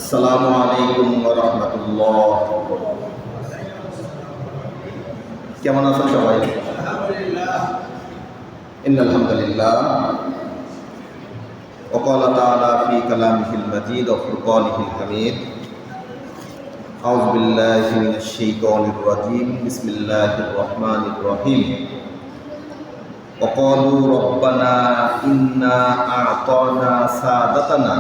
আসসালামু আলাইকুম ওয়া রাহমাতুল্লাহ। কেমন আছেন সবাই? ইন্নাল হামদুলিল্লাহ। ওয়া ক্বালা তাআলা ফি কালামিহিল মাজিদ ওয়া ফুরকানিহিল হামিদ। আউযু বিল্লাহি মিনাশ শাইতানির রাজীম। বিসমিল্লাহির রাহমানির রহিম। ওয়া ক্বালু রাব্বানা ইন্না আ'তানা সাদাতানা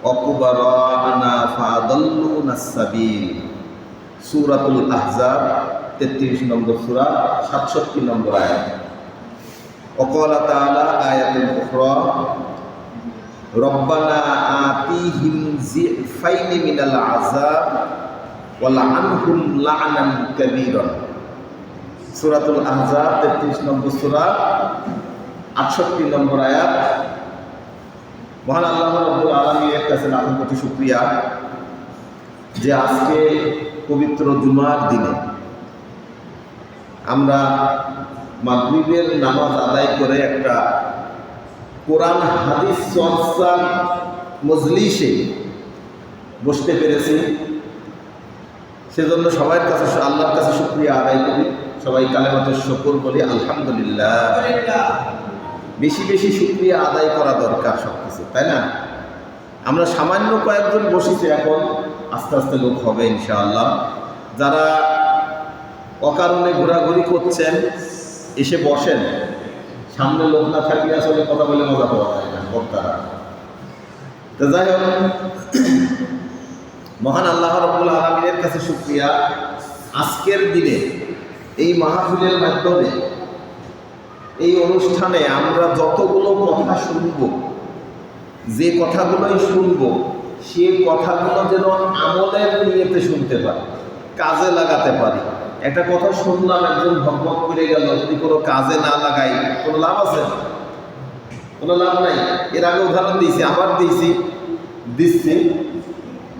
ওয়া কুবারা'না ফাআদাল্লুনাস সাবিল। সূরাতুল আহজাব 33 নম্বর সূরা 67 নম্বর আয়াত। ওয়া ক্বালা তাআলা আয়াতুল উখরা রব্বানা আতিহিম যিফাইনি মিনাল আযাব ওয়া লা'আনহুম লা'নান কাবীরান। সূরাতুল আহজাব 33 নম্বর সূরা 68 নম্বর আয়াত। মহান আল্লাহ রাব্বুল আলামিনের কাছে লাখো কোটি শুকরিয়া যে আজকে পবিত্র জুমার দিনে আমরা মাগরিবের নামাজ আদায় করে একটা কোরআন হাদিস চর্চা মজলিসে বসতে পেরেছি। সেজন্য সবার কাছে আল্লাহর কাছে শুকরিয়া আদায় করি। সবাই কালেমাতুশ শুকর বলি আলহামদুলিল্লাহ। বেশি বেশি শুকরিয়া আদায় করা দরকার সব কিছু, তাই না? আমরা সামান্য কয়েকজন বসেছি, এখন আস্তে আস্তে লোক হবে ইনশাআল্লাহ। যারা অকারণে ঘোরাঘুরি করছেন এসে বসেন, সামনে লোক না থাকলে আসলে কথা বলে মজা পাওয়া যায় না বক্তারা। তো যাই হোক, মহান আল্লাহ রাব্বুল আলামিনের কাছে শুকরিয়া, আজকের দিনে এই মাহফিলের মাধ্যমে এই অনুষ্ঠানে আমরা যতগুলো কথা শুনব, যে কথাগুলোই শুনব সে কথাগুলো যেন আমলের নিয়তে শুনতে পারি, কাজে লাগাতে পারি। একটা কথা শুনলাম, একজন ভগবত করে গেল, যদি কোনো কাজে না লাগাই কোনো লাভ আছে? কোনো লাভ নাই। এর আগে উদাহরণ দিয়েছি, আবার দিচ্ছি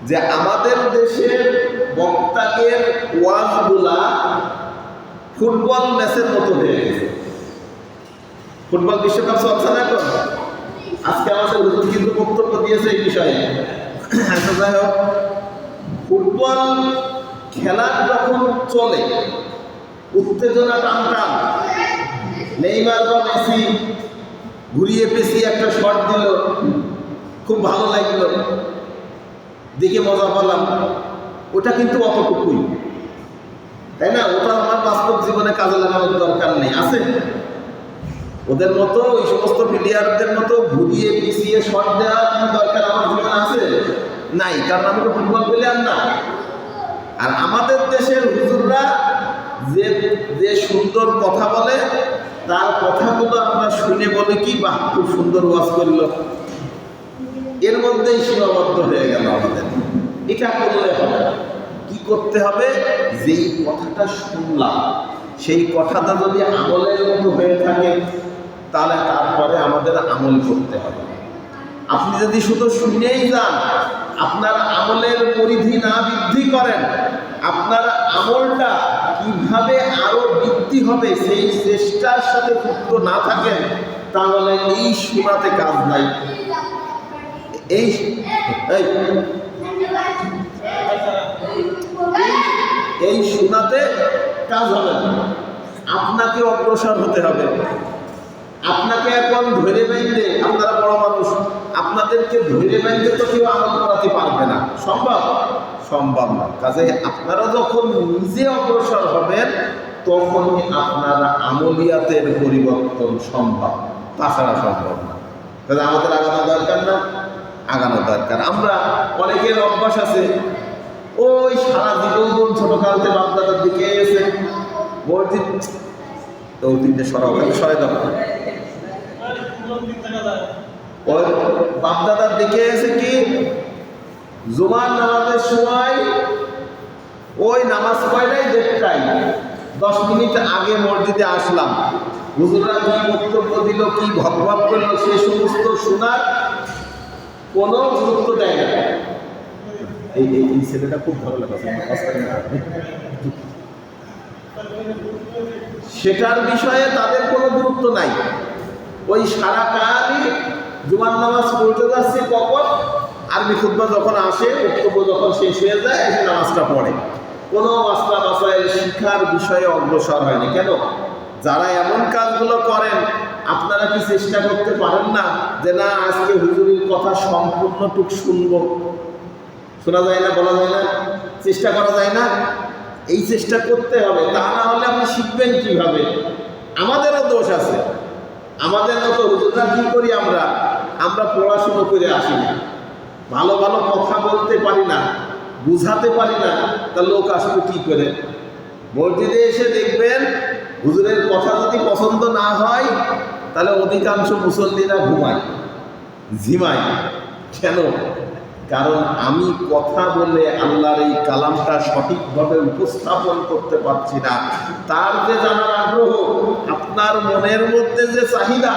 যে আমাদের দেশের বক্তাদের ওয়াজগুলা ফুটবল ম্যাচের মতো হয়ে গেছে। ফুটবল বিশ্বকাপ চলছে না এখন। আজকে আমাদের হুজুর কিন্তু বক্তব্য দিয়েছে এই বিষয়ে। যাই হোক, ফুটবল খেলা যখন চলে, উত্তেজনা টান, নেইমার বা মেসি ঘুরিয়ে পেঁচিয়ে একটা শট দিল, খুব ভালো লাগলো, দেখে মজা পেলাম। ওটা কিন্তু অতটুকুই, তাই না? ওটা আমার বাস্তব জীবনে কাজে লাগানোর দরকার নেই। আছে ওদের মতো, ওই সমস্ত প্লেয়ারদের মতো ঘুরিয়ে পিছিয়ে শট দেওয়ার কোনো দরকার আমার জীবনে আছে? নাই, কারণ আমি তো ফুটবল প্লেয়ার না। আর আমাদের দেশের হুজুররা যে সুন্দর কথা বলে, তার কথাগুলো আমরা শুনে বলি কি, বাহ খুব সুন্দর ওয়াজ করল, এর মধ্যেই সীমাবদ্ধ হয়ে গেল আমাদের। এটা করলে হবে না। কি করতে হবে? যেই কথাটা শুনলাম সেই কথাটা যদি আমলের মতো হয়ে থাকে তাহলে তারপরে আমাদের আমল করতে হবে। আপনি যদি শুধু শুনেই যান, আপনার আমলের পরিধি না বৃদ্ধি করেন, আপনার আমলটা কিভাবে আরো বৃদ্ধি হবে সেই চেষ্টার সাথে যুক্ত না থাকেন, তাহলে এই শোনাতে কাজ নাই। এই শোনাতে কাজ হবে না। আপনাকে অগ্রসর হতে হবে। আপনাকে এখন ধরে বাইন্ধে, আপনারা বড় মানুষ, আপনাদেরকে ধরে বাইন্ধে তো কেউ আমল করাতে পারবে না, সম্ভব না। কাজে আপনারা যখন নিজে অগ্রসর হবেন তখনই আপনারা আমলিয়াতের পরিবর্তন সম্ভব, তাছাড়া সম্ভব না। তাহলে আমাদের আগানো দরকার না? আগানো দরকার। আমরা অনেকের অভ্যাস আছে, ওই সারা জীবন ছোটকালতে বাপদাদার দিকে এসে মসজিদ তো তিনটে সরাই দাও, ওই বাপদাদার দিকে এসে কি জুমার নামাজের সময় ওই নামাজ পড়াই 10 মিনিট আগে মসজিদে আসলাম, হুজুররা কি বক্তব্য দিল, কি ভগবত করলো, সে সমস্ত শোনার কোনো গুরুত্ব দেয় না। এই ছেলেটা খুব ভালো লাগছে, সেটার বিষয়ে তাদের কোনো গুরুত্ব নাই। ওই সারা কালই জুমার নামাজ পড়তে যাচ্ছে কখন, আরবি খুতবা যখন আসে, বক্তব্য যখন শেষ হয়ে যায়, এসে নামাজটা পড়ে, কোনো মাসলা মাসাইল শিক্ষার বিষয়ে অগ্রসর হয়নি। কেন? যারা এমন কাজগুলো করেন, আপনারা কি চেষ্টা করতে পারেন না যে না আজকে হুজুরের কথা সম্পূর্ণটুক শুনবো? শোনা যায় না, বলা যায় না, চেষ্টা করা যায় না? এই চেষ্টা করতে হবে, তা না হলে আপনি শিখবেন কিভাবে? আমাদেরও দোষ আছে। আমাদের মতো হুজুররা কি করি আমরা পড়াশুনো করে আসি না, ভালো ভালো কথা বলতে পারি না, বুঝাতে পারি না, তা লোক আসলে কি করে? মসজিদে এসে দেখবেন হুজুরের কথা যদি পছন্দ না হয়, তাহলে অধিকাংশ মুসল্লিরা ঝিমায়। কেন? কারণ আমি কথা বলে আল্লাহর এই কালামটা সঠিকভাবে উপস্থাপন করতে পারছি না। তার যে জানার আগ্রহ, আপনার মনের মধ্যে যে চাহিদা,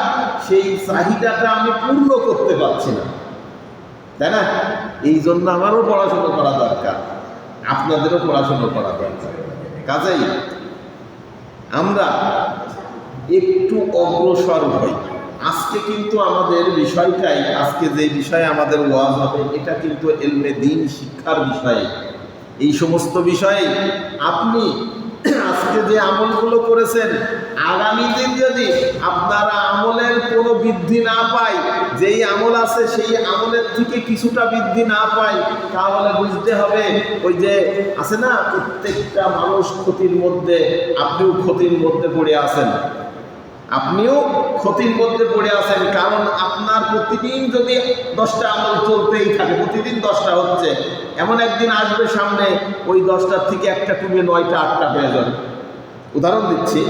সেই চাহিদাটা আমি পূর্ণ করতে পারছি না, তাই না? এই জন্য আমারও পড়াশোনা করা দরকার, আপনাদেরও পড়াশোনা করা দরকার। কাজেই আমরা একটু অগ্রসর হই। আজকে কিন্তু আমাদের বিষয়টাই, আজকে যে বিষয়ে আমাদের ওয়াজ হবে, এটা কিন্তু ইলমে দ্বীন শিক্ষার বিষয়ে। এই সমস্ত বিষয়ে আপনি আজকে যে আমলগুলো করেছেন, আগামী দিন যদি আপনারা আমলের কোনো বৃদ্ধি না পায়, যেই আমল আছে সেই আমলের থেকে কিছুটা বৃদ্ধি না পায়, তাহলে বুঝতে হবে ওই যে আছে না, প্রত্যেকটা মানুষ ক্ষতির মধ্যে, আপনিও ক্ষতির মধ্যে পড়ে আছেন। আপনিও ক্ষতির মধ্যে পড়ে আছেন, কারণ আপনার প্রতিদিন যদি 10টা আমল চলতেই থাকে, প্রতিদিন 10টা হচ্ছে, এমন একদিন আসবে সামনে ওই 10টার থেকে একটা কমে 9টা 8টা হয়ে যাবে। উদাহরণ দিচ্ছি,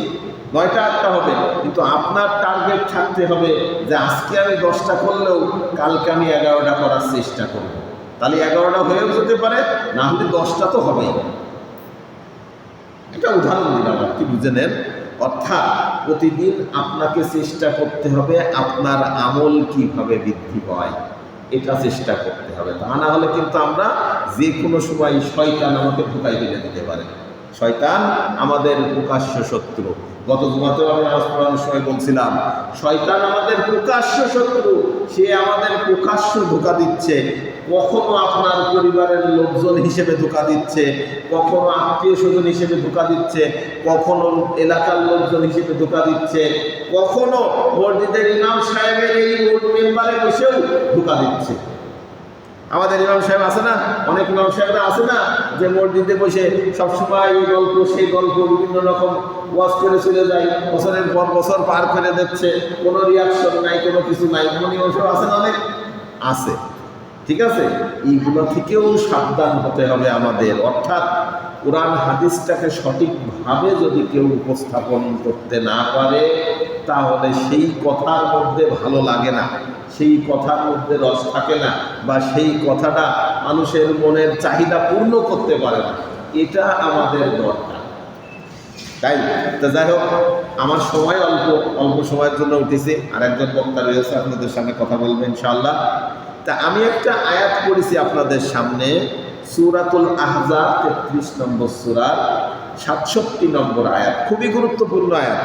9টা 8টা হবে, কিন্তু আপনার টার্গেট থাকতে হবে যে আজকে আমি 10টা করলেও কালকে আমি 11টা করার চেষ্টা করব। তাহলে 11টা হয়েও যেতে পারে, না হলে 10টা তো হবেই। এটা উদাহরণ দিলাম, আর কি বুঝে নেন। অর্থাৎ প্রতিদিন আপনাকে চেষ্টা করতে হবে আপনার আমল কিভাবে বৃদ্ধি পায়, এটা চেষ্টা করতে হবে। তা না হলে কিন্তু আমরা যে কোনো সময় শয়তান আমাকে ঢুকাই ফেলে দিতে পারে। শয়তান আমাদের প্রকাশ্য শত্রু। গত জুমাতেও আমি নামাজ পড়ানোর সময় বলছিলাম, শয়তান আমাদের প্রকাশ্য শত্রু। সে আমাদের প্রকাশ্য ধোঁকা দিচ্ছে। কখনো আপনার পরিবারের লোকজন হিসেবে ধোঁকা দিচ্ছে, কখনো আত্মীয় স্বজন হিসেবে ধোঁকা দিচ্ছে, কখনো এলাকার লোকজন হিসেবে ধোঁকা দিচ্ছে, কখনো মসজিদের ইমাম সাহেবের এই বোর্ড মেম্বারে বসেও ধোঁকা দিচ্ছে। আমাদের ইমাম সাহেব আছে না, অনেক ইমাম সাহেবরা আছে না, যে মসজিদে বসে সবসময় এই গল্প সেই গল্প বিভিন্ন রকম ওয়াজ করে চলে যায়, বছরের পর বছর পার করে দিচ্ছে, কোনো রিয়াকশন নাই, কোনো কিছু নাই। এমন ইমাম সাহেব আছে না, অনেক আছে। ঠিক আছে, এইগুলো থেকেও সাবধান হতে হবে আমাদের। অর্থাৎ কোরআন হাদিসটাকে সঠিকভাবে যদি কেউ উপস্থাপন করতে না পারে, তাহলে সেই কথার মধ্যে ভালো লাগে না, সেই কথার মধ্যে রস থাকে না, বা সেই কথাটা মানুষের মনের চাহিদা পূর্ণ করতে পারে না। এটা আমাদের দরকার, তাই না? তো যাই হোক, আমার সময় অল্প সময়ের জন্য উঠেছে, আর একজন বক্তা রয়েছে আপনাদের সামনে কথা বলবেন ইনশাআল্লাহ। তা আমি একটা আয়াত পড়েছি আপনাদের সামনে, সূরাতুল আহজাব 33 নম্বর সূরার 67 নম্বর আয়াত। খুবই গুরুত্বপূর্ণ আয়াত,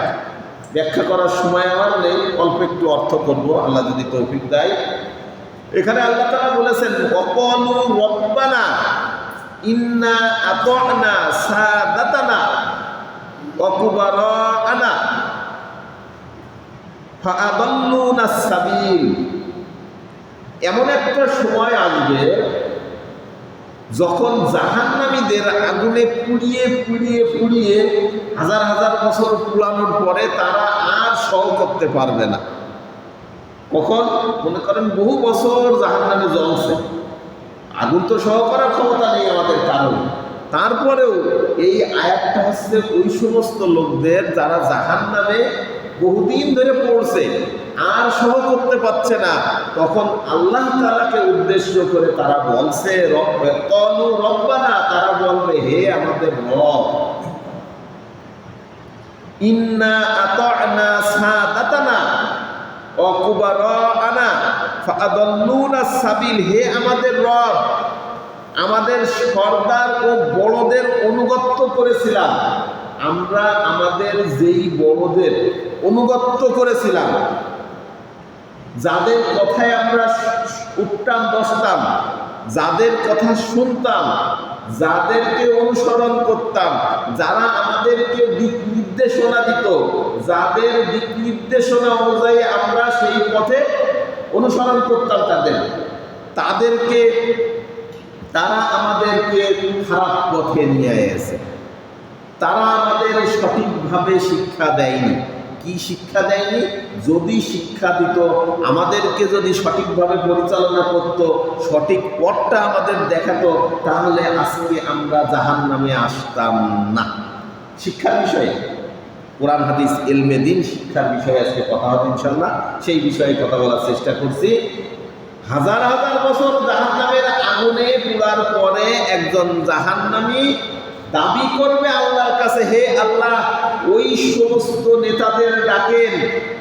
ব্যাখ্যা করার সময় আমার নেই, অল্প একটু অর্থ করব আল্লাহ যদি তৌফিক দেয়। এখানে আল্লাহ তাআলা বলেছেন, ওয়াকালু রব্বানা ইন্না আতা'না সাদাতানা ওয়া কুবারা'ানা ফাআদাল্লুনা সাবিল। এমন একটা সময় আসবে যখন জাহান্নামীদের আগুনে পুড়িয়ে পুড়িয়ে পুড়িয়ে হাজার হাজার বছর পুরানোর পরে তারা আর সহ করতে পারবে না। কখন? মনে করেন বহু বছর জাহান্নামে জ্বলছে, আগুন তো সহ করার ক্ষমতা নেই আমাদের কারণ। তারপরেও এই আয়াতটা হচ্ছে ওই সমস্ত লোকদের যারা জাহান্নামে বহুদিন ধরে পড়ছে, আর সহ করতে পারছে না। তখন আল্লাহ তাআলাকে উদ্দেশ্য করে তারা বলছে, ক্বালু রব্বানা, তারা বলবে হে আমাদের রব, ইন্না আতা'না সাদাতানা ওয়া কুবারা'ানা ফাআদাল্লুনা সাবিল। হে আমাদের রব, আমাদের সর্দার ও বড়দের অনুগত্য করেছিলাম, আমরা আমাদের যেই বড়দের অনুগত্য করেছিলাম, যাদের কথায় আমরা উঠতাম বসতাম, যাদের কথা শুনতাম, যাদেরকে অনুসরণ করতাম, যারা আমাদেরকে দিক নির্দেশনা দিত, যাদের দিক নির্দেশনা অনুযায়ী আমরা সেই পথে অনুসরণ করতাম, তাদেরকে তারা আমাদেরকে খারাপ পথে নিয়ে এসেছে। তারা আমাদের সঠিকভাবে শিক্ষা দেয়নি। কি শিক্ষা দেয়নি? যদি শিক্ষা দিত, আমাদেরকে যদি সঠিকভাবে পরিচালনা করত, সঠিক পথটা আমাদের দেখাতো, তাহলে আজকে আমরা জাহান্নামে আসতাম না। শিক্ষার বিষয়ে, কোরআন হাদিস ইলমে দিন শিক্ষার বিষয়ে আজকে কথা হবে ইনশাআল্লাহ। সেই বিষয়ে কথা বলার চেষ্টা করছি। হাজার হাজার বছর জাহান্নামের আগুনে পুরার পরে একজন জাহান্নামী দাবি করবে আল্লাহর কাছে, হে আল্লাহ, ওই সমস্ত নেতাদের ডাকেন,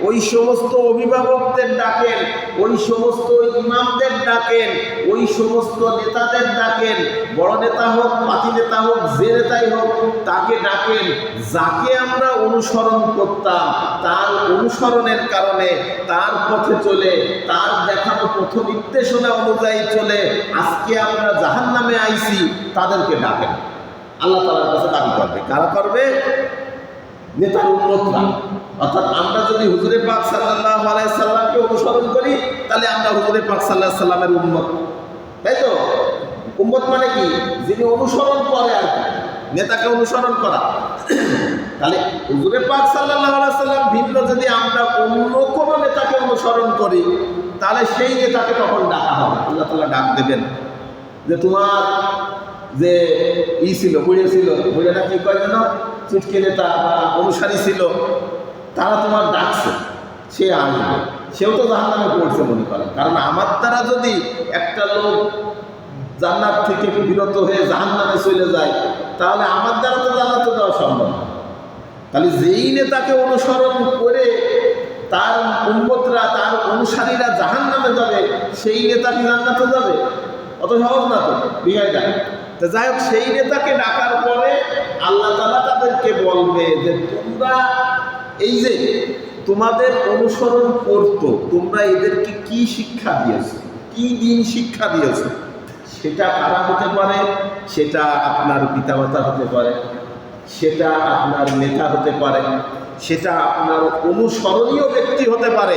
ওই সমস্ত অভিভাবকদের ডাকেন, ওই সমস্ত ইমামদের ডাকেন, ওই সমস্ত নেতাদের ডাকেন, বড় নেতা হোক, পাতি নেতা হোক, যে নেতাই হোক, তাকে ডাকেন, যাকে আমরা অনুসরণ করতাম, তার অনুসরণের কারণে, তার পথে চলে, তার দেখানো পথ নির্দেশনা অনুযায়ী চলে আজকে আমরা জাহান্নামে আইছি, তাদেরকে ডাকেন। আল্লাহ তাআলার কাছে দাবি করবে। কারা করবে? নেতার উম্মতরা। অর্থাৎ আমরা যদি হুজুরে পাক সাল্লাল্লাহু আলাইহি সাল্লামকে অনুসরণ করি, তাহলে আমরা হুজুরে পাক সাল্লাল্লাহু আলাইহি সাল্লামের উম্মত, তাই তো? উম্মত মানে কি? যিনি অনুসরণ করে আর কি, নেতাকে অনুসরণ করা। তাহলে হুজুরে পাক সাল্লাল্লাহু আলাইহি সাল্লাম ভিন্ন যদি আমরা অন্য কোনো নেতাকে অনুসরণ করি, তাহলে সেই নেতাকে তখন ডাকা হবে। আল্লাহ তাআলা ডাক দেবেন যে তোমার যে ছিল, বুড়ে ছিল, বুড়েটা কি কয় যেন, চুটকি নেতা বা অনুসারী ছিল, তারা তোমার ডাকছে, সে আসবে। সেও তো জাহান্নামে পড়ছে মনে করেন। কারণ আমার দ্বারা যদি একটা লোক জান্নাত থেকে বিরত হয়ে জাহান্নামে চলে যায়, তাহলে আমার দ্বারা তো জান্নাতে যাওয়া সম্ভব না। তাহলে যেই নেতাকে অনুসরণ করে তার উম্মতরা, তার অনুসারীরা জাহান্নামে যাবে, সেই নেতা কি জান্নাতে যাবে? অত সহজ না তো বিষয়টা। তো যাই হোক, সেই নেতাকে ডাকার পরে আল্লাহ তাআলা তাদেরকে বলবে যে তোমরা এই যে তোমাদের অনুসরণ করতো, তোমরা এদেরকে কি শিক্ষা দিয়েছো, কি দিন শিক্ষা দিয়েছো? সেটা কারা হতে পারে? সেটা আপনার পিতামাতা হতে পারে, সেটা আপনার নেতা হতে পারে, সেটা আপনার অনুসরণীয় ব্যক্তি হতে পারে,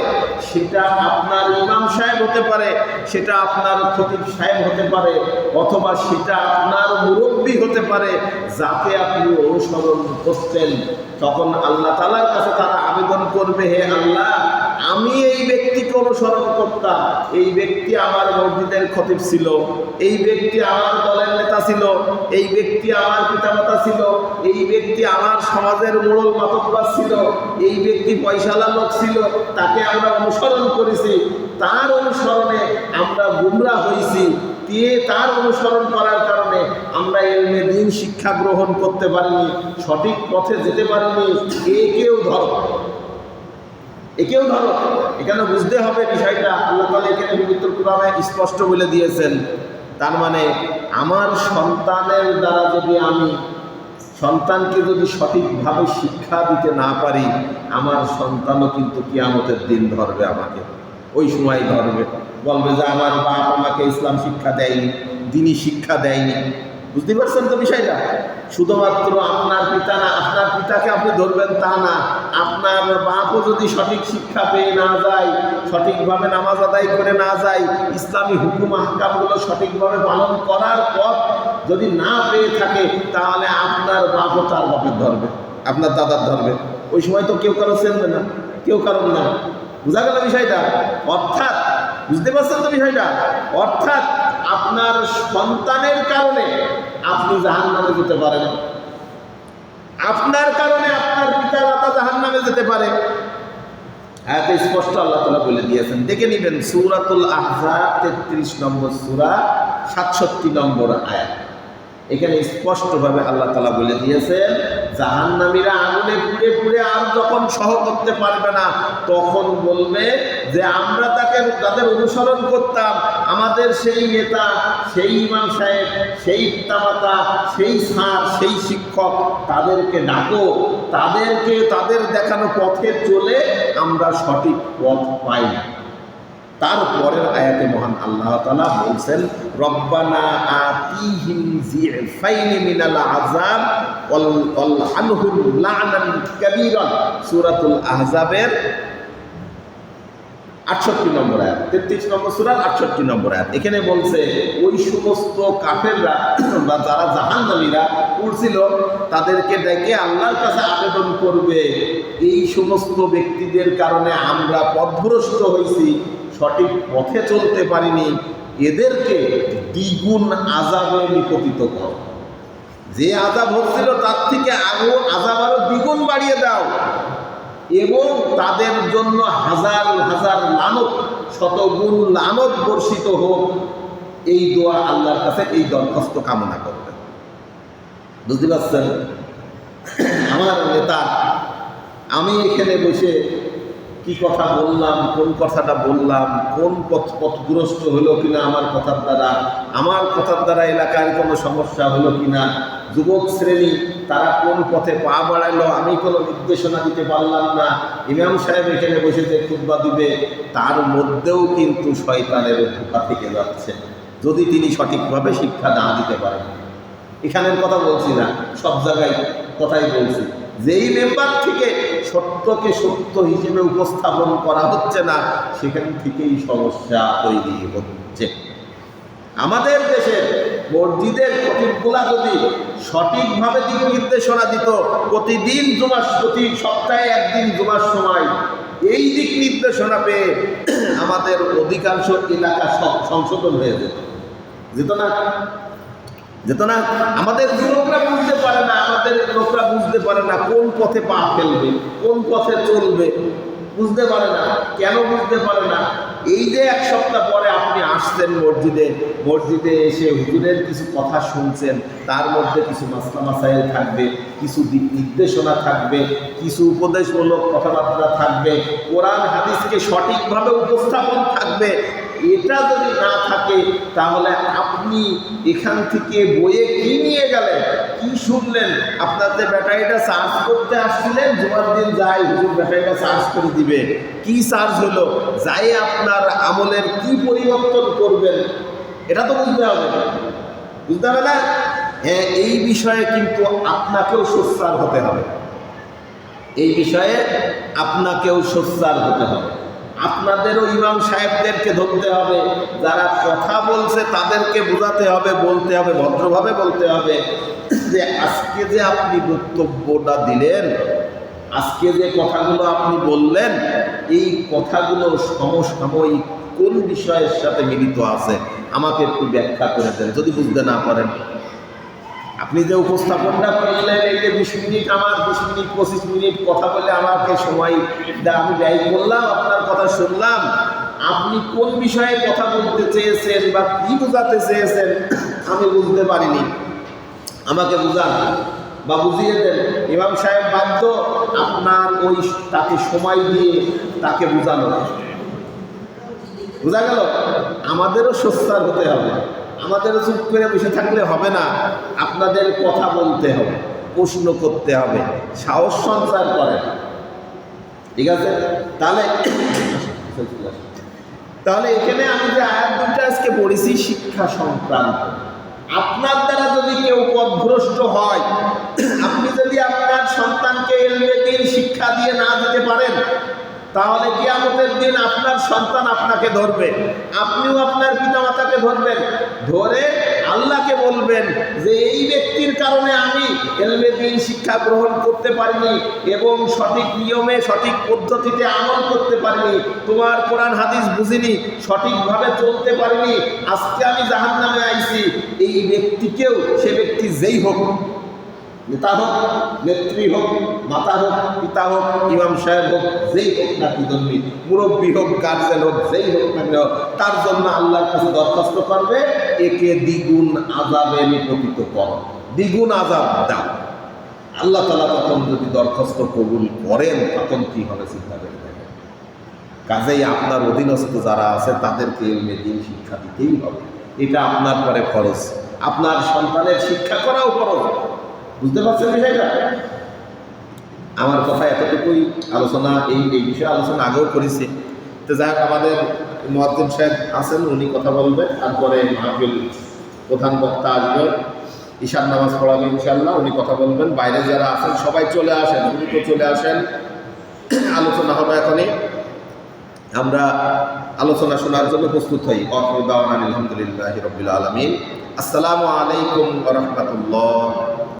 সেটা আপনার ইমাম সাহেব হতে পারে, সেটা আপনার খতিব সাহেব হতে পারে, অথবা সেটা আপনার মুরব্বী হতে পারে, যাকে আপনি অনুসরণ করতেন। তখন আল্লাহ তাআলার কাছে তারা আবেদন করবে, হে আল্লাহ, আমি এই ব্যক্তিকে অনুসরণ করতাম, এই ব্যক্তি আমার মসজিদের খতিব ছিল, এই ব্যক্তি আমার দলের নেতা ছিল, এই ব্যক্তি আমার পিতামাতা ছিল, এই ব্যক্তি আমার সমাজের মোড়ল মাতব্বর ছিল, এই ব্যক্তি পয়সাওয়ালা লোক ছিল, তাকে আমরা অনুসরণ করেছি, তার অনুসরণে আমরা গুমরা হয়েছি, তার অনুসরণ করার কারণে আমরা ইলমে দ্বীন শিক্ষা গ্রহণ করতে পারিনি, সঠিক পথে যেতে পারিনি। একেও ধরো, একেও ধরো। এখানে বুঝতে হবে বিষয়টা। আল্লাহ তাআলা এখানে পবিত্র কোরআনে স্পষ্ট বলে দিয়েছেন। তার মানে আমার সন্তানের দ্বারা যদি আমি সন্তানকে যদি সঠিকভাবে শিক্ষা দিতে না পারি, আমার সন্তানও কিন্তু কিয়ামতের দিন ধরবে আমাকে। ওই সময় ধরবে, বলবে যে আমার বাপ আমাকে ইসলাম শিক্ষা দেয়নি, দ্বীনি শিক্ষা দেয়নি। বুঝতে পারছেন তো বিষয়টা? শুধুমাত্র আপনার পিতা না, আপনার পিতাকে আপনি ধরবেন তা না, আপনার বাপও যদি সঠিক শিক্ষা পেয়ে না যায়, সঠিকভাবে নামাজ আদায় করে না যায়, ইসলামী হুকুম আহকামগুলো সঠিকভাবে পালন করার পর যদি না পেয়ে থাকে, তাহলে আপনার বাপও তার বাপের ধরবে, আপনার দাদার ধরবে। ওই সময় তো কেউ কারো চেনবে না, কেউ কারণ না। বুঝা গেল বিষয়টা? অর্থাৎ বুঝতে পারছেন তো বিষয়টা? অর্থাৎ আপনার সন্তানের কারণে আপনি জাহান্নামে যেতে পারেন, আপনার কারণে আপনার পিতা মাতা জাহান্নামে যেতে পারে। এত স্পষ্ট আল্লাহ তাআলা বলে দিয়েছেন। দেখে নেবেন সূরাতুল আহজাব 33 নম্বর সূরা 67 নম্বর আয়াত। এখানে স্পষ্টভাবে আল্লাহ তাআলা বলে দিয়েছেন, জাহান্নামীরা আগুনে পুড়ে পুড়ে আর যখন সহ করতে পারবে না, তখন বলবে যে আমরা তাদের অনুসরণ করতাম, আমাদের সেই নেতা, সেই ইমাম সাহেব, সেই পিতামাতা, সেই স্যার, সেই শিক্ষক, তাদেরকে ডাকো, তাদের দেখানো পথে চলে আমরা সঠিক পথ পাই না। তারপরের আয়াতে মহান আল্লাহ তাআলা বলছেন, রব্বানা আতিহিম যিফাইনি মিনাল আযাব ওয়াল আনহুম লা'নান কাবীরান, সূরাতুল আহজাবের 68 নম্বর আয়াত, 33 নম্বর সূরার 68 নম্বর আয়াত। এখানে বলছে ওই সমস্ত কাফেররা বা যারা জাহান্নামীরা উঠছিল তাদেরকে ডেকে আল্লাহর কাছে আবেদন করবে, এই সমস্ত ব্যক্তিদের কারণে আমরা পথভ্রষ্ট হয়েছি, সঠিক পথে চলতে পারিনি, এদেরকে দ্বিগুণ আযাবে নিপতিত করো। যে আযাব হচ্ছিল তার থেকে আযাব আরো দ্বিগুণ বাড়িয়ে দাও এবং তাদের জন্য হাজার হাজার লানত, শতগুণ লানত বর্ষিত হোক। এই দোয়া আল্লাহর কাছে, এই দরখাস্ত কামনা করবেন। বুঝতে পারছেন? আমার নেতা, আমি এখানে বসে কি কথা বললাম, কোন কথাটা বললাম, কোন পথগ্রস্ত হলো কিনা আমার কথার দ্বারা এলাকার কোনো সমস্যা হলো কিনা, যুবক শ্রেণী তারা কোন পথে পা বাড়াইলো আমি কোনো নির্দেশনা দিতে পারলাম না, ইমাম সাহেব এখানে বসে যে খুতবা দিবে তার মধ্যেও কিন্তু শয়তানের ধোঁকা থেকে যাচ্ছে যদি তিনি সঠিকভাবে শিক্ষা না দিতে পারেন। এখানের কথা বলছি না, সব জায়গায় কথাই বলছি, যেই মেম্বার থেকে সত্যকে সত্য হিসেবে উপস্থাপন করা হচ্ছে না, সেখান থেকেই সমস্যা তৈরি হচ্ছে। আমাদের দেশের মসজিদের খতিবগুলা যদি সঠিকভাবে দিক নির্দেশনা দিত, প্রতিদিন প্রতি সপ্তাহে একদিন জুমার সময় এই দিক নির্দেশনা পেয়ে আমাদের অধিকাংশ এলাকা সংশোধন হয়ে যেত না। আমাদের লোকরা বুঝতে পারে না, কোন পথে পা ফেলবে, কোন পথে চলবে, বুঝতে পারে না। কেন বুঝতে পারে না? এই যে এক সপ্তাহ পরে আপনি আসছেন মসজিদে এসে হুজুরের কিছু কথা শুনছেন, তার মধ্যে কিছু মাসলা মাসাইল থাকবে, কিছু দিক নির্দেশনা থাকবে, কিছু উপদেশমূলক কথাবার্তা থাকবে, কোরআন হাদিসকে সঠিকভাবে উপস্থাপন থাকবে। এটা যদি না থাকে তাহলে আপনি এখান থেকে বইয়ে কি নিয়ে গেলেন, কি শুনলেন? আপনার যে ব্যাটারিটা চার্জ করতে আসছিলেন, জুমার দিন যাই হুজুর ব্যাটারিটা চার্জ করে দিবে, কি চার্জ হলো, যাই আপনার আমলের কি পরিবর্তন করবেন, এটা তো বুঝতে হবে না? হ্যাঁ, এই বিষয়ে কিন্তু আপনাকেও সোচ্চার হতে হবে, আপনাদেরও ইমাম সাহেবদেরকে ধরতে হবে, যারা কথা বলছে তাদেরকে বোঝাতে হবে, বলতে হবে, ভদ্রভাবে বলতে হবে যে আজকে যে আপনি বক্তব্যটা দিলেন, আজকে যে কথাগুলো আপনি বললেন, এই কথাগুলো সমসাময়িক কোন বিষয়ের সাথে মিলিত আছে আমাকে একটু ব্যাখ্যা করে দেন। যদি বুঝতে না পারেন, আপনি যে উপস্থাপনটা করলেন, এই যে 20 মিনিট আমার 20 মিনিট 25 মিনিট কথা বলে আমাকে সময় আমি ব্যয় করলাম, আপনার কথা শুনলাম, আপনি কোন বিষয়ে কথা বলতে চেয়েছেন বা কি বোঝাতে চেয়েছেন আমি বুঝতে পারিনি, আমাকে বুঝান বা বুঝিয়ে দেন। ইমাম সাহেব বাধ্য আপনার তাকে সময় দিয়ে তাকে বোঝানো। বোঝা গেল? আমাদেরও সোচ্চার হতে হবে, আমাদেরও চুপ করে বসে থাকলে হবে না, আপনাদের কথা বলতে হবে, প্রশ্ন করতে হবে, সাহস সঞ্চার করে। ঠিক আছে? তাহলে এখানে আমি যে আয়াত দুটো আজকে পড়েছি শিক্ষা সংক্রান্ত, আপনার দ্বারা যদি কেউ পথভ্রষ্ট হয়, আপনি যদি আপনার সন্তানকে ইলমে দ্বীন শিক্ষা দিয়ে না দিতে পারেন, তাহলে কিয়ামতের দিন আপনার সন্তান আপনাকে ধরবে, আপনিও আপনার পিতামাতাকে ধরবেন, ধরে আল্লাহকে বলবেন যে এই ব্যক্তির কারণে আমি ইলমে দ্বীন শিক্ষা গ্রহণ করতে পারিনি এবং সঠিক নিয়মে সঠিক পদ্ধতিতে আমল করতে পারিনি, তোমার কোরআন হাদিস বুঝিনি, সঠিকভাবে চলতে পারিনি, আজকে আমি জাহান্নামে আইছি। এই ব্যক্তিকেও, সে ব্যক্তি যেই হোক, নেতা হোক, নেত্রী হোক, মাতা হোক, পিতা হোক, ইমাম সাহেব হোক, যেই হোক না কি ধর্মী, মুরব্বী হোক, গার্জেন হোক, যেই হোক না কেন, তার জন্য আল্লাহর কাছে দরখাস্ত করবে, একে দ্বিগুণ আযাবে নিপতিত করো, দ্বিগুণ আযাব দাও। আল্লাহ তাআলা তখন যদি দরখাস্ত কবুল করেন, তখন কি হবে চিন্তা করে দেখেন। কাজেই আপনার অধীনস্থ যারা আছে তাদেরকে ইলমে দ্বীন শিক্ষা দিতেই হবে, এটা আপনার পরে খরচ, আপনার সন্তানের শিক্ষা করাও খরচ। বুঝতে পারছেন বিষয়টা? আমার কথা এতটুকুই, আলোচনা এই বিষয়ে আলোচনা আগেও করেছি। তো যাই হোক, আমাদের মুয়াজ্জিন সাহেব আছেন, উনি কথা বলবেন, তারপরে মাহফিল প্রধান বক্তা আসবে, ঈশান নামাজ পড়াবে ইনশাআল্লাহ, উনি কথা বলবেন। বাইরে যারা আছেন সবাই চলে আসেন, দ্রুত চলে আসেন, আলোচনা হবে এখনই। আমরা আলোচনা শোনার জন্য প্রস্তুত হই। আলহামদুলিল্লাহি রাব্বিল আলামিন। আসসালামু আলাইকুম ওয়া রাহমাতুল্লাহ।